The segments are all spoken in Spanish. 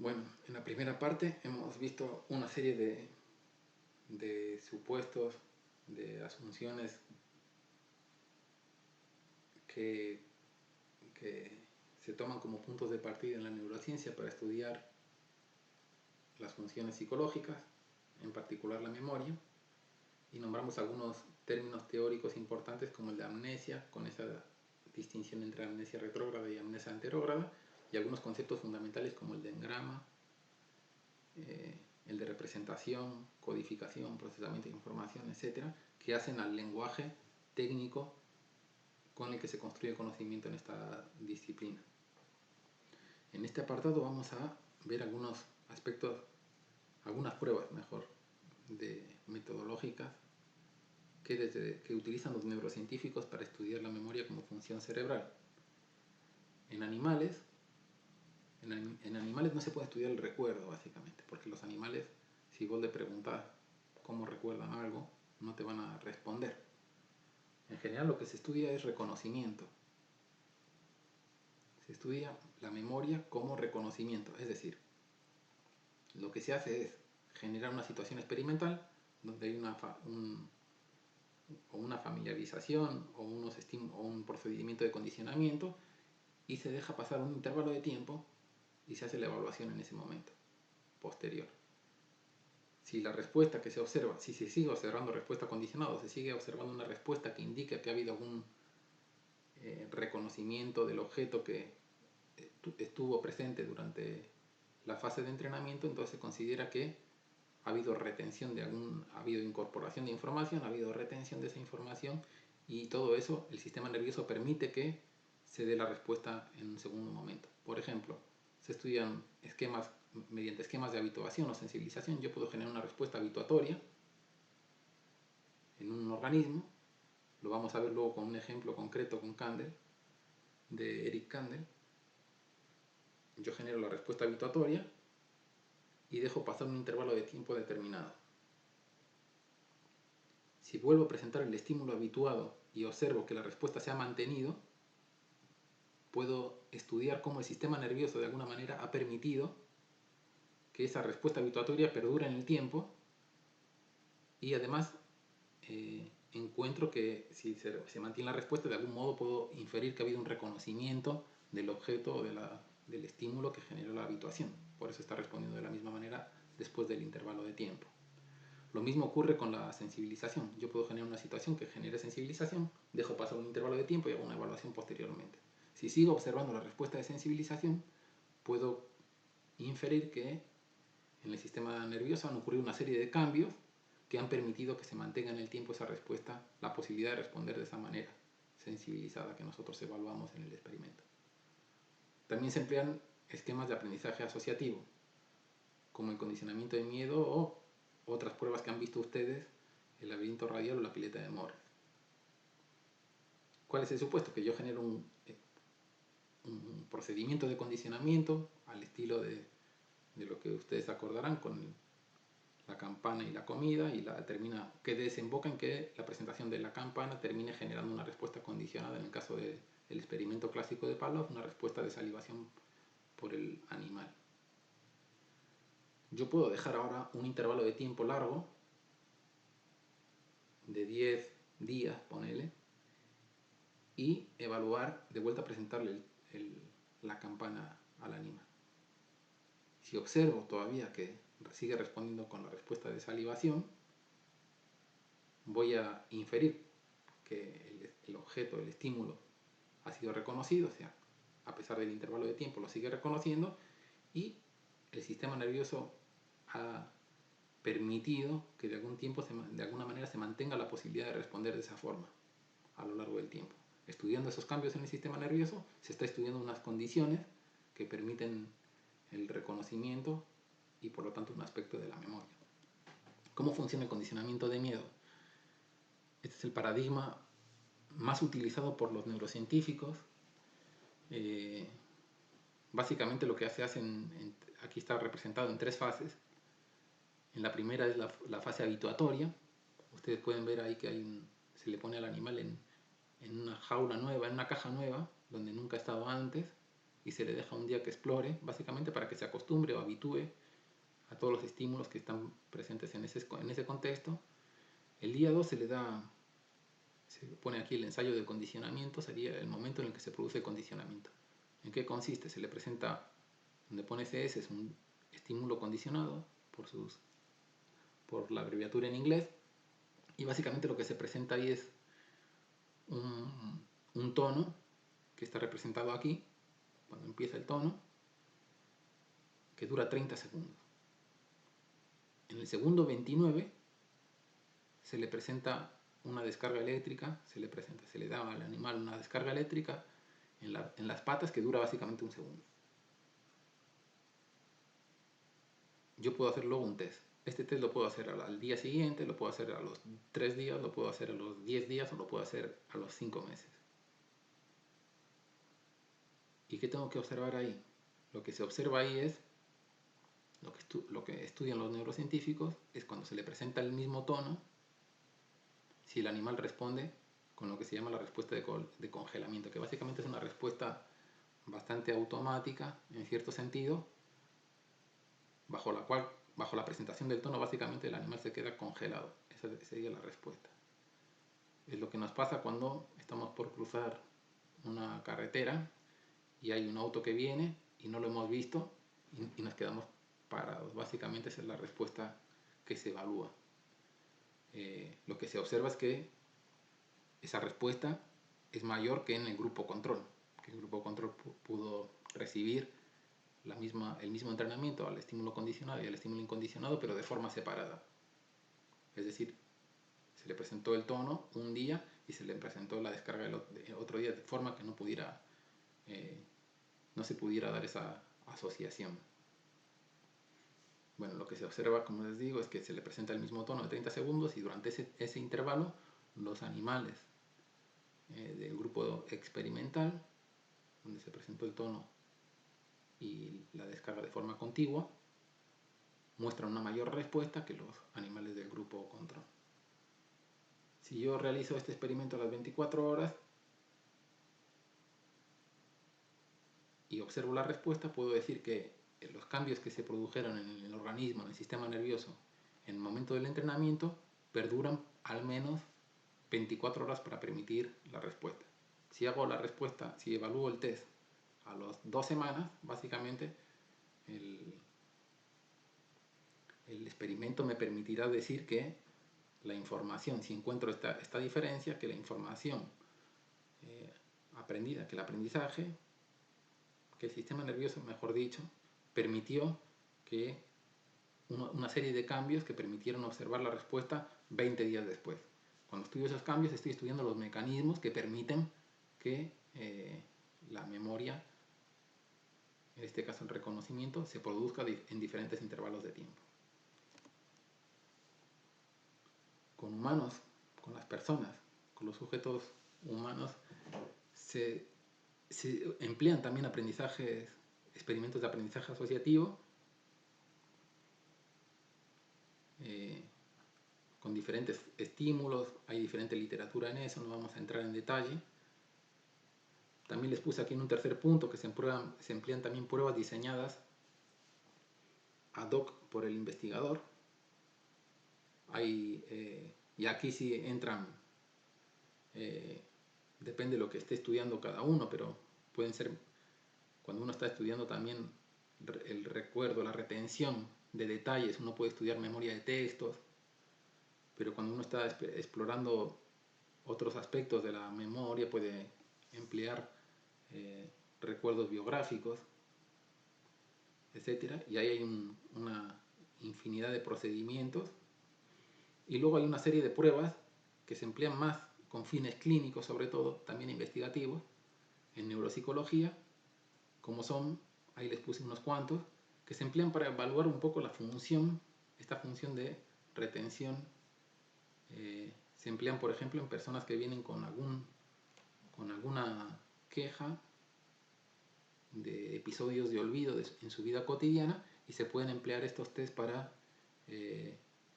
Bueno, en la primera parte hemos visto una serie de supuestos, de asunciones que, que se toman como puntos de partida en la neurociencia para estudiar las funciones psicológicas, en particular la memoria, y nombramos algunos términos teóricos importantes como el de amnesia, con esa distinción entre amnesia retrógrada y amnesia anterógrada, y algunos conceptos fundamentales como el de engrama, el de representación, codificación, procesamiento de información, etcétera, que hacen al lenguaje técnico con el que se construye el conocimiento en esta disciplina. En este apartado vamos a ver algunos aspectos, algunas pruebas mejor, metodológicas que utilizan los neurocientíficos para estudiar la memoria como función cerebral. En animales no se puede estudiar el recuerdo, básicamente, porque los animales, si vos le preguntás cómo recuerdan algo, no te van a responder. En general lo que se estudia es reconocimiento. Se estudia la memoria como reconocimiento, es decir, lo que se hace es generar una situación experimental donde hay una familiarización o un procedimiento de condicionamiento y se deja pasar un intervalo de tiempo y se hace la evaluación en ese momento posterior. Si la respuesta que se observa, si se sigue observando respuesta condicionada o se sigue observando una respuesta que indica que ha habido algún reconocimiento del objeto que estuvo presente durante la fase de entrenamiento, entonces se considera que ha habido retención ha habido incorporación de información, ha habido retención de esa información, y todo eso el sistema nervioso permite que se dé la respuesta en un segundo momento. Por ejemplo, se estudian mediante esquemas de habituación o sensibilización. Yo puedo generar una respuesta habituatoria en un organismo. Lo vamos a ver luego con un ejemplo concreto con Kandel, de Eric Kandel. Yo genero la respuesta habituatoria y dejo pasar un intervalo de tiempo determinado. Si vuelvo a presentar el estímulo habituado y observo que la respuesta se ha mantenido, puedo estudiar cómo el sistema nervioso de alguna manera ha permitido que esa respuesta habituatoria perdure en el tiempo, y además encuentro que si se mantiene la respuesta, de algún modo puedo inferir que ha habido un reconocimiento del objeto o del estímulo que generó la habituación. Por eso está respondiendo de la misma manera después del intervalo de tiempo. Lo mismo ocurre con la sensibilización. Yo puedo generar una situación que genere sensibilización, dejo pasar un intervalo de tiempo y hago una evaluación posteriormente. Si sigo observando la respuesta de sensibilización, puedo inferir que en el sistema nervioso han ocurrido una serie de cambios que han permitido que se mantenga en el tiempo esa respuesta, la posibilidad de responder de esa manera sensibilizada que nosotros evaluamos en el experimento. También se emplean esquemas de aprendizaje asociativo, como el condicionamiento de miedo o otras pruebas que han visto ustedes, el laberinto radial o la pileta de Moore. ¿Cuál es el supuesto? Que yo genero un procedimiento de condicionamiento al estilo de lo que ustedes acordarán con la campana y la comida, y que desemboca en que la presentación de la campana termine generando una respuesta condicionada, en el caso del experimento clásico de Pavlov, una respuesta de salivación por el animal. Yo puedo dejar ahora un intervalo de tiempo largo, de 10 días, ponele, y evaluar, de vuelta a presentarle la campana al animal. Si observo todavía que sigue respondiendo con la respuesta de salivación, voy a inferir que el objeto, el estímulo, ha sido reconocido, o sea, a pesar del intervalo de tiempo lo sigue reconociendo, y el sistema nervioso ha permitido que de alguna manera se mantenga la posibilidad de responder de esa forma a lo largo del tiempo. Estudiando esos cambios en el sistema nervioso, se está estudiando unas condiciones que permiten el reconocimiento y por lo tanto un aspecto de la memoria. ¿Cómo funciona el condicionamiento de miedo? Este es el paradigma más utilizado por los neurocientíficos. Básicamente lo que se hace aquí está representado en 3 fases. En la primera es la fase habituatoria. Ustedes pueden ver ahí que se le pone al animal en una jaula nueva, en una caja nueva, donde nunca ha estado antes, y se le deja un día que explore, básicamente para que se acostumbre o habitúe a todos los estímulos que están presentes en ese contexto. El día 2 se pone aquí el ensayo de condicionamiento, sería el momento en el que se produce el condicionamiento. ¿En qué consiste? Se le presenta, donde pone CS, es un estímulo condicionado por la abreviatura en inglés, y básicamente lo que se presenta ahí es un tono que está representado aquí, cuando empieza el tono, que dura 30 segundos. En el segundo 29 se le presenta una descarga eléctrica, se le da al animal una descarga eléctrica en las patas que dura básicamente un segundo. Yo puedo hacer luego un test. Este test lo puedo hacer al día siguiente, lo puedo hacer a los 3 días, lo puedo hacer a los 10 días o lo puedo hacer a los 5 meses. ¿Y qué tengo que observar ahí? Lo que se observa ahí es, lo que estudian los neurocientíficos, es cuando se le presenta el mismo tono, si el animal responde con lo que se llama la respuesta de congelamiento, que básicamente es una respuesta bastante automática, en cierto sentido, bajo la presentación del tono, básicamente el animal se queda congelado. Esa sería la respuesta. Es lo que nos pasa cuando estamos por cruzar una carretera y hay un auto que viene y no lo hemos visto y nos quedamos parados. Básicamente esa es la respuesta que se evalúa. Lo que se observa es que esa respuesta es mayor que en el grupo control, que el grupo control pudo recibir el mismo entrenamiento al estímulo condicionado y al estímulo incondicionado, pero de forma separada. Es decir, se le presentó el tono un día y se le presentó la descarga el otro día, de forma que no se pudiera dar esa asociación. Bueno, lo que se observa, como les digo, es que se le presenta el mismo tono de 30 segundos y durante ese intervalo los animales del grupo experimental, donde se presentó el tono y la descarga de forma contigua, muestran una mayor respuesta que los animales del grupo control. Si yo realizo este experimento a las 24 horas y observo la respuesta, puedo decir que los cambios que se produjeron en el organismo, en el sistema nervioso, en el momento del entrenamiento, perduran al menos 24 horas para permitir la respuesta. Si hago la respuesta, si evalúo el test a las 2 semanas, básicamente el experimento me permitirá decir que la información, si encuentro esta diferencia, que la información aprendida, que el aprendizaje, que el sistema nervioso, mejor dicho, permitió que una serie de cambios que permitieron observar la respuesta 20 días después. Cuando estudio esos cambios, estoy estudiando los mecanismos que permiten que la memoria, en este caso el reconocimiento, se produzca en diferentes intervalos de tiempo. Con humanos, con las personas, con los sujetos humanos, se emplean también experimentos de aprendizaje asociativo con diferentes estímulos. Hay diferente literatura en eso, no vamos a entrar en detalle. También les puse aquí en un tercer punto que se emplean también pruebas diseñadas ad hoc por el investigador. Y aquí sí entran, depende de lo que esté estudiando cada uno, pero pueden ser, cuando uno está estudiando también el recuerdo, la retención de detalles, uno puede estudiar memoria de textos, pero cuando uno está explorando otros aspectos de la memoria puede emplear recuerdos biográficos, etcétera, y ahí hay una infinidad de procedimientos. Y luego hay una serie de pruebas que se emplean más con fines clínicos, sobre todo, también investigativos, en neuropsicología, como son, ahí les puse unos cuantos, que se emplean para evaluar un poco esta función de retención. Se emplean, por ejemplo, en personas que vienen con alguna queja de episodios de olvido en su vida cotidiana, y se pueden emplear estos test para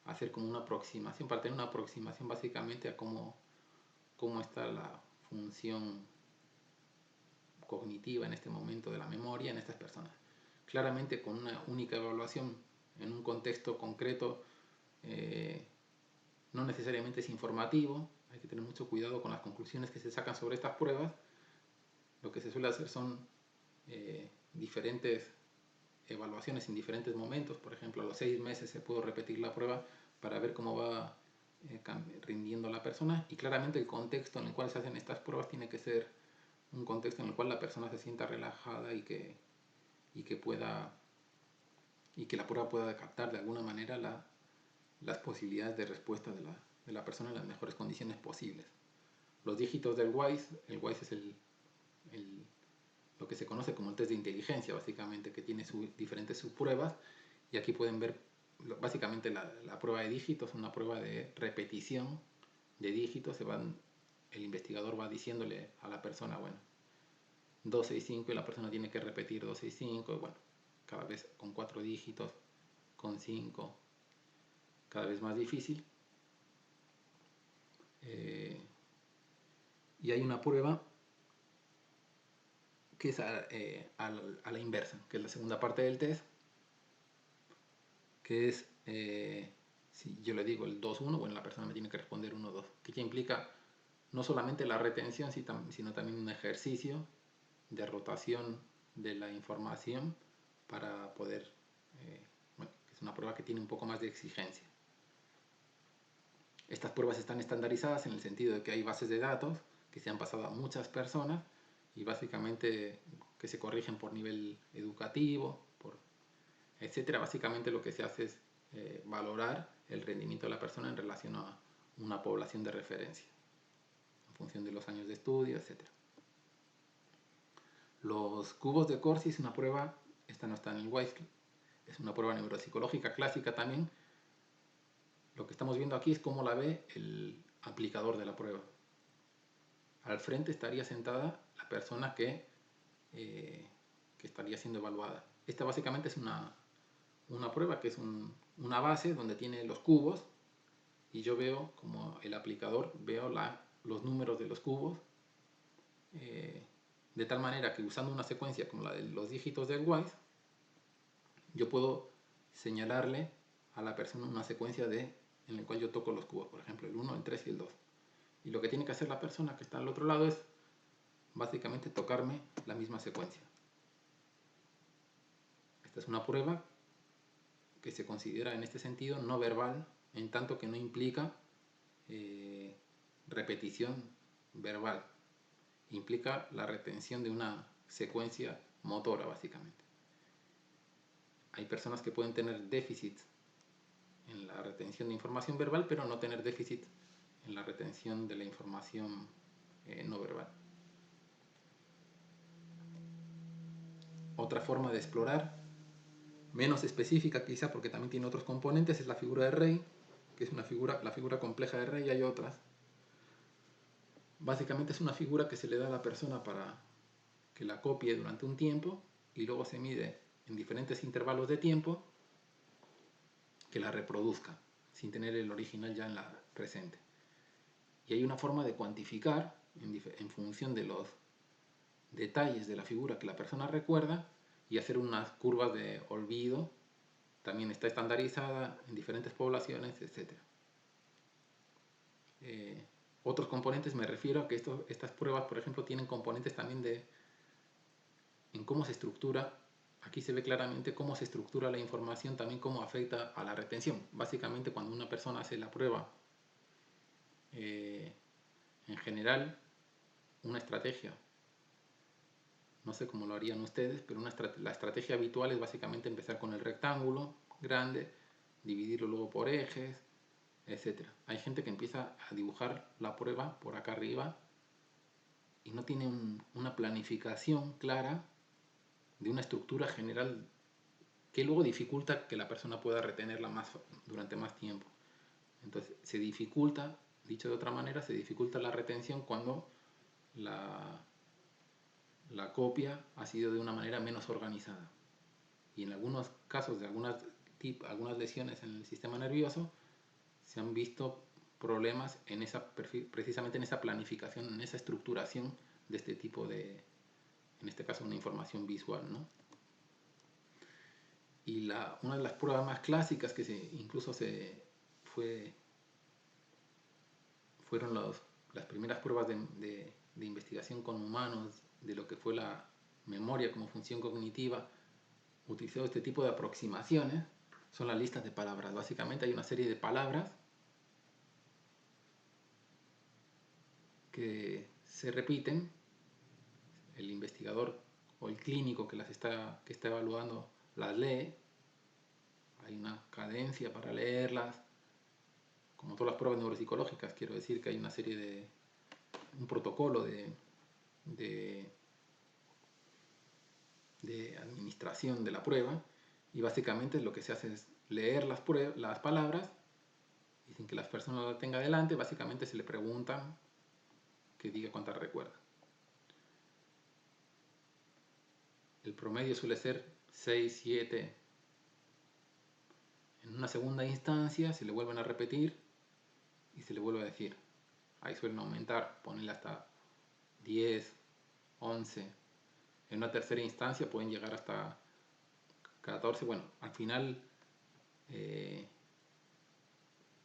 hacer como una aproximación, para tener una aproximación básicamente a cómo está la función cognitiva en este momento de la memoria en estas personas. Claramente con una única evaluación en un contexto concreto no necesariamente es informativo, hay que tener mucho cuidado con las conclusiones que se sacan sobre estas pruebas. Lo que se suele hacer son diferentes evaluaciones en diferentes momentos. Por ejemplo, a los 6 meses se puede repetir la prueba para ver cómo va rindiendo la persona, y claramente el contexto en el cual se hacen estas pruebas tiene que ser un contexto en el cual la persona se sienta relajada y que la prueba pueda captar de alguna manera las posibilidades de respuesta de la persona en las mejores condiciones posibles. Los dígitos del WISE, el WISE es lo que se conoce como el test de inteligencia, básicamente, que tiene diferentes subpruebas, y aquí pueden ver básicamente la prueba de dígitos, una prueba de repetición de dígitos. El investigador va diciéndole a la persona, bueno, 265, y la persona tiene que repetir 265, y bueno, cada vez con 4 dígitos, con 5, cada vez más difícil. Y hay una prueba que es a la inversa, que es la segunda parte del test, que es, si yo le digo el 2-1, bueno, la persona me tiene que responder 1-2, que ya implica no solamente la retención, sino también un ejercicio de rotación de la información para poder, bueno, es una prueba que tiene un poco más de exigencia. Estas pruebas están estandarizadas en el sentido de que hay bases de datos que se han pasado a muchas personas y básicamente que se corrigen por nivel educativo, etcétera. Básicamente lo que se hace es valorar el rendimiento de la persona en relación a una población de referencia, en función de los años de estudio, etcétera. Los cubos de Corsi es una prueba, esta no está en el WISE, es una prueba neuropsicológica clásica también. Lo que estamos viendo aquí es cómo la ve el aplicador de la prueba. Al frente estaría sentada la persona que estaría siendo evaluada. Esta básicamente es una prueba que es una base donde tiene los cubos, y yo veo como el aplicador, veo los números de los cubos, de tal manera que usando una secuencia como la de los dígitos del WISE, yo puedo señalarle a la persona una secuencia en la cual yo toco los cubos, por ejemplo el 1, el 3 y el 2. Y lo que tiene que hacer la persona que está al otro lado es básicamente tocarme la misma secuencia. Esta es una prueba que se considera en este sentido no verbal, en tanto que no implica repetición verbal. Implica la retención de una secuencia motora, básicamente. Hay personas que pueden tener déficit en la retención de información verbal, pero no tener déficit en la retención de la información no verbal. Otra forma de explorar, menos específica quizá porque también tiene otros componentes, es la figura de Rey, que es la figura compleja de Rey. Hay otras. Básicamente es una figura que se le da a la persona para que la copie durante un tiempo, y luego se mide en diferentes intervalos de tiempo que la reproduzca sin tener el original ya en la presente. Y hay una forma de cuantificar en función de los detalles de la figura que la persona recuerda, y hacer unas curvas de olvido. También está estandarizada en diferentes poblaciones, etc. Otros componentes, me refiero a que estas pruebas, por ejemplo, tienen componentes también en cómo se estructura. Aquí se ve claramente cómo se estructura la información, también cómo afecta a la retención. Básicamente, cuando una persona hace la prueba, en general, una estrategia, no sé cómo lo harían ustedes, pero la estrategia habitual es básicamente empezar con el rectángulo grande, dividirlo luego por ejes, etc. Hay gente que empieza a dibujar la prueba por acá arriba y no tiene una planificación clara de una estructura general, que luego dificulta que la persona pueda retenerla durante más tiempo. Entonces se dificulta, dicho de otra manera, se dificulta la retención cuando la copia ha sido de una manera menos organizada. Y en algunos casos de algunas lesiones en el sistema nervioso se han visto problemas precisamente en esa planificación, en esa estructuración de este tipo de en este caso una información visual, ¿no? Y una de las pruebas más clásicas que fueron las primeras pruebas de investigación con humanos de lo que fue la memoria como función cognitiva, utilizando este tipo de aproximaciones, son las listas de palabras. Básicamente hay una serie de palabras que se repiten, el investigador o el clínico que está evaluando las lee, hay una cadencia para leerlas, como todas las pruebas neuropsicológicas, quiero decir que hay una serie un protocolo de administración de la prueba, y básicamente lo que se hace es leer las palabras, y sin que las personas las tengan delante, básicamente se le preguntan que diga cuántas recuerda. El promedio suele ser 6, 7. En una segunda instancia se le vuelven a repetir y se le vuelve a decir. Ahí suelen aumentar, ponerle hasta 10, 11. En una tercera instancia pueden llegar hasta 14. Bueno, al final de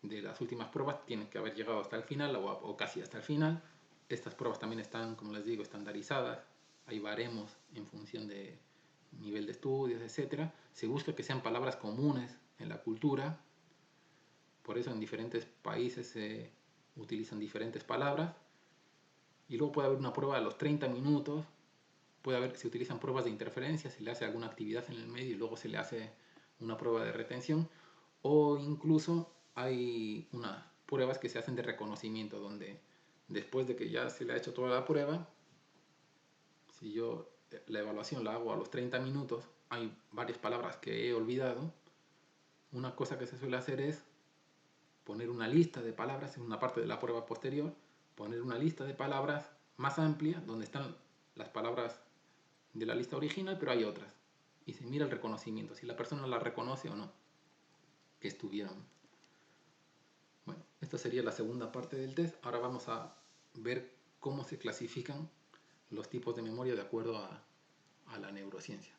las últimas pruebas tienen que haber llegado hasta el final o casi hasta el final. Estas pruebas también están, como les digo, estandarizadas. Hay baremos en función de nivel de estudios, etc. Se busca que sean palabras comunes en la cultura. Por eso en diferentes países se utilizan diferentes palabras. Y luego puede haber una prueba a los 30 minutos. Se utilizan pruebas de interferencia, se le hace alguna actividad en el medio y luego se le hace una prueba de retención. O incluso hay unas pruebas que se hacen de reconocimiento, donde después de que ya se le ha hecho toda la prueba, si yo la evaluación la hago a los 30 minutos, hay varias palabras que he olvidado. Una cosa que se suele hacer es poner una lista de palabras en una parte de la prueba posterior, poner una lista de palabras más amplia, donde están las palabras de la lista original, pero hay otras. Y se mira el reconocimiento, si la persona la reconoce o no, que estuvieron. Bueno, esta sería la segunda parte del test. Ahora vamos a ver cómo se clasifican los tipos de memoria de acuerdo a la neurociencia.